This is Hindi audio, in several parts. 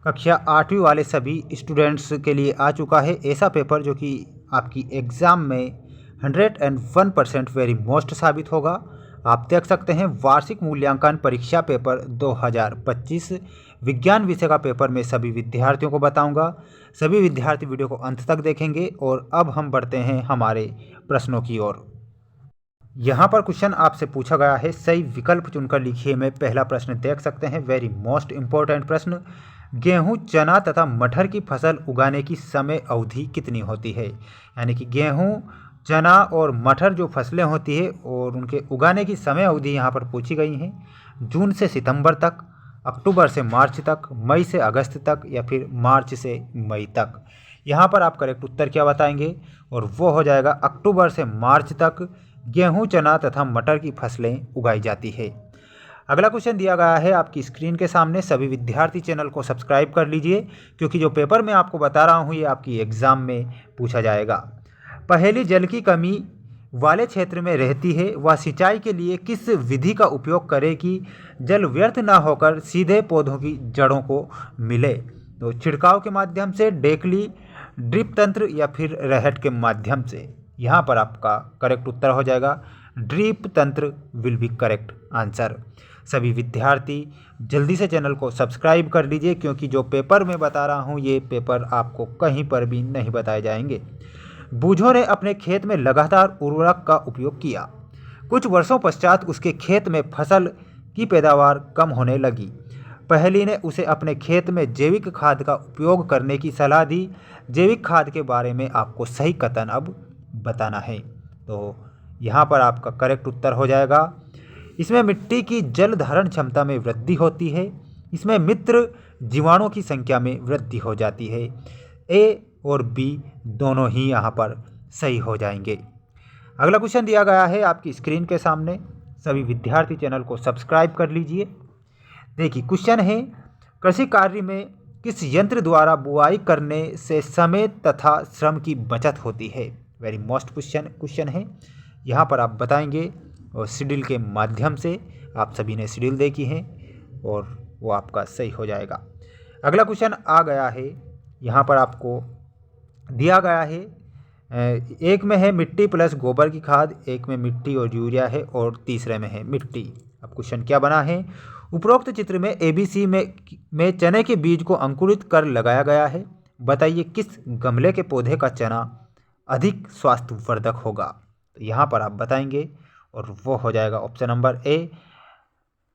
कक्षा 8वीं वाले सभी स्टूडेंट्स के लिए आ चुका है ऐसा पेपर जो कि आपकी एग्ज़ाम में 101% वेरी मोस्ट साबित होगा। आप देख सकते हैं वार्षिक मूल्यांकन परीक्षा पेपर 2025 विज्ञान विषय का पेपर मैं सभी विद्यार्थियों को बताऊंगा। सभी विद्यार्थी वीडियो को अंत तक देखेंगे। और अब हम बढ़ते हैं हमारे प्रश्नों की ओर। यहाँ पर क्वेश्चन आपसे पूछा गया है, सही विकल्प चुनकर लिखिए। मैं पहला प्रश्न देख सकते हैं, वेरी मोस्ट इंपॉर्टेंट प्रश्न। गेहूं, चना तथा मटर की फसल उगाने की समय अवधि कितनी होती है? यानी कि गेहूं, चना और मटर जो फसलें होती है और उनके उगाने की समय अवधि यहाँ पर पूछी गई हैं। जून से सितंबर तक, अक्टूबर से मार्च तक, मई से अगस्त तक या फिर मार्च से मई तक। यहाँ पर आप करेक्ट उत्तर क्या बताएंगे? और वो हो जाएगा अक्टूबर से मार्च तक गेहूं, चना तथा मटर की फसलें उगाई जाती है। अगला क्वेश्चन दिया गया है आपकी स्क्रीन के सामने। सभी विद्यार्थी चैनल को सब्सक्राइब कर लीजिए क्योंकि जो पेपर मैं आपको बता रहा हूँ ये आपकी एग्ज़ाम में पूछा जाएगा। पहेली जल की कमी वाले क्षेत्र में रहती है, वह सिंचाई के लिए किस विधि का उपयोग करे कि जल व्यर्थ ना होकर सीधे पौधों की जड़ों को मिले? तो छिड़काव के माध्यम से, डेकली, ड्रिप तंत्र या फिर रहट के माध्यम से। यहाँ पर आपका करेक्ट उत्तर हो जाएगा ड्रिप तंत्र विल बी करेक्ट आंसर। सभी विद्यार्थी जल्दी से चैनल को सब्सक्राइब कर लीजिए क्योंकि जो पेपर मैं बता रहा हूँ ये पेपर आपको कहीं पर भी नहीं बताए जाएंगे। बूझों ने अपने खेत में लगातार उर्वरक का उपयोग किया। कुछ वर्षों पश्चात उसके खेत में फसल की पैदावार कम होने लगी। पहली ने उसे अपने खेत में जैविक खाद का उपयोग करने की सलाह दी। जैविक खाद के बारे में आपको सही कथन अब बताना है। तो यहाँ पर आपका करेक्ट उत्तर हो जाएगा, इसमें मिट्टी की जल धारण क्षमता में वृद्धि होती है। इसमें मित्र जीवाणुओं की संख्या में वृद्धि हो जाती है। ए और बी दोनों ही यहाँ पर सही हो जाएंगे। अगला क्वेश्चन दिया गया है आपकी स्क्रीन के सामने। सभी विद्यार्थी चैनल को सब्सक्राइब कर लीजिए। देखिए क्वेश्चन है, कृषि कार्य में किस यंत्र द्वारा बुआई करने से समय तथा श्रम की बचत होती है? वेरी मोस्ट क्वेश्चन है। यहाँ पर आप बताएंगे और सीडील के माध्यम से। आप सभी ने सीडील देखी है और वो आपका सही हो जाएगा। अगला क्वेश्चन आ गया है, यहाँ पर आपको दिया गया है, एक में है मिट्टी प्लस गोबर की खाद, एक में मिट्टी और यूरिया है और तीसरे में है मिट्टी। अब क्वेश्चन क्या बना है? उपरोक्त चित्र में ABC में चने के बीज को अंकुरित कर लगाया गया है। बताइए किस गमले के पौधे का चना अधिक स्वास्थ्यवर्धक होगा? तो यहाँ पर आप बताएंगे और वो हो जाएगा ऑप्शन नंबर ए,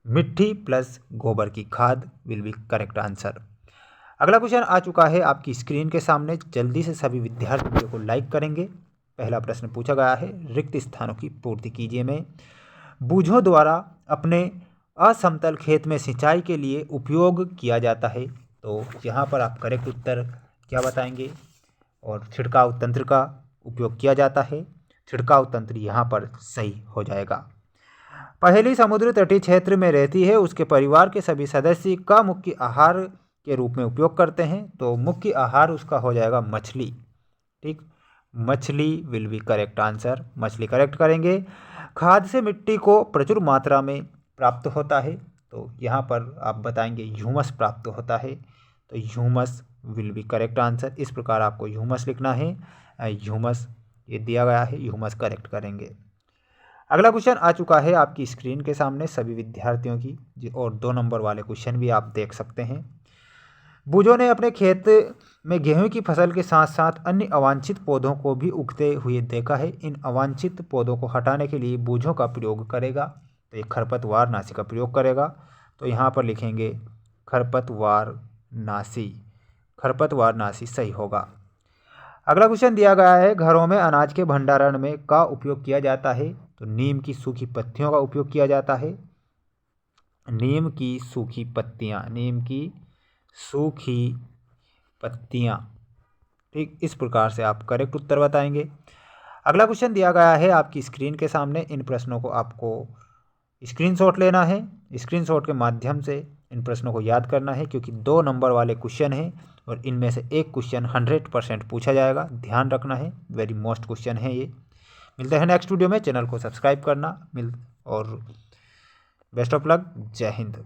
मिट्टी प्लस गोबर की खाद विल बी करेक्ट आंसर। अगला क्वेश्चन आ चुका है आपकी स्क्रीन के सामने। जल्दी से सभी विद्यार्थी वीडियो को लाइक करेंगे। पहला प्रश्न पूछा गया है, रिक्त स्थानों की पूर्ति कीजिए में। बूझों द्वारा अपने असमतल खेत में सिंचाई के लिए उपयोग किया जाता है। तो यहाँ पर आप करेक्ट उत्तर क्या बताएंगे? और छिड़काव तंत्र का उपयोग किया जाता है। छिड़काव तंत्र यहाँ पर सही हो जाएगा। पहेली समुद्र तटीय क्षेत्र में रहती है, उसके परिवार के सभी सदस्य का मुख्य आहार के रूप में उपयोग करते हैं। तो मुख्य आहार उसका हो जाएगा मछली। ठीक, मछली विल बी करेक्ट आंसर। मछली करेक्ट करेंगे। खाद से मिट्टी को प्रचुर मात्रा में प्राप्त होता है। तो यहाँ पर आप बताएंगे ह्यूमस प्राप्त होता है। तो humus will be correct answer. इस प्रकार आपको ह्यूमस लिखना है। ह्यूमस ये दिया गया है, ह्यूमस करेक्ट करेंगे। अगला क्वेश्चन आ चुका है आपकी स्क्रीन के सामने सभी विद्यार्थियों की, और 2 नंबर वाले क्वेश्चन भी आप देख सकते हैं। बूझों ने अपने खेत में गेहूं की फसल के साथ साथ अन्य अवांछित पौधों को भी उगते हुए देखा है। इन अवांछित पौधों को हटाने के लिए बूझों का प्रयोग करेगा। तो ये खरपतवार नाशी का प्रयोग करेगा। तो यहाँ पर लिखेंगे खरपतवार नाशी। खरपतवार नाशी सही होगा। अगला क्वेश्चन दिया गया है, घरों में अनाज के भंडारण में का उपयोग किया जाता है? तो नीम की सूखी पत्तियों का उपयोग किया जाता है। नीम की सूखी पत्तियाँ, नीम की सूखी पत्तियाँ। ठीक, इस प्रकार से आप करेक्ट उत्तर बताएंगे। अगला क्वेश्चन दिया गया है आपकी स्क्रीन के सामने। इन प्रश्नों को आपको स्क्रीनशॉट लेना है। स्क्रीनशॉट के माध्यम से इन प्रश्नों को याद करना है क्योंकि 2 नंबर वाले क्वेश्चन हैं और इनमें से एक क्वेश्चन 100% पूछा जाएगा। ध्यान रखना है, वेरी मोस्ट क्वेश्चन है ये। मिलते हैं नेक्स्ट वीडियो में। चैनल को सब्सक्राइब करना और बेस्ट ऑफ लक। जय हिंद।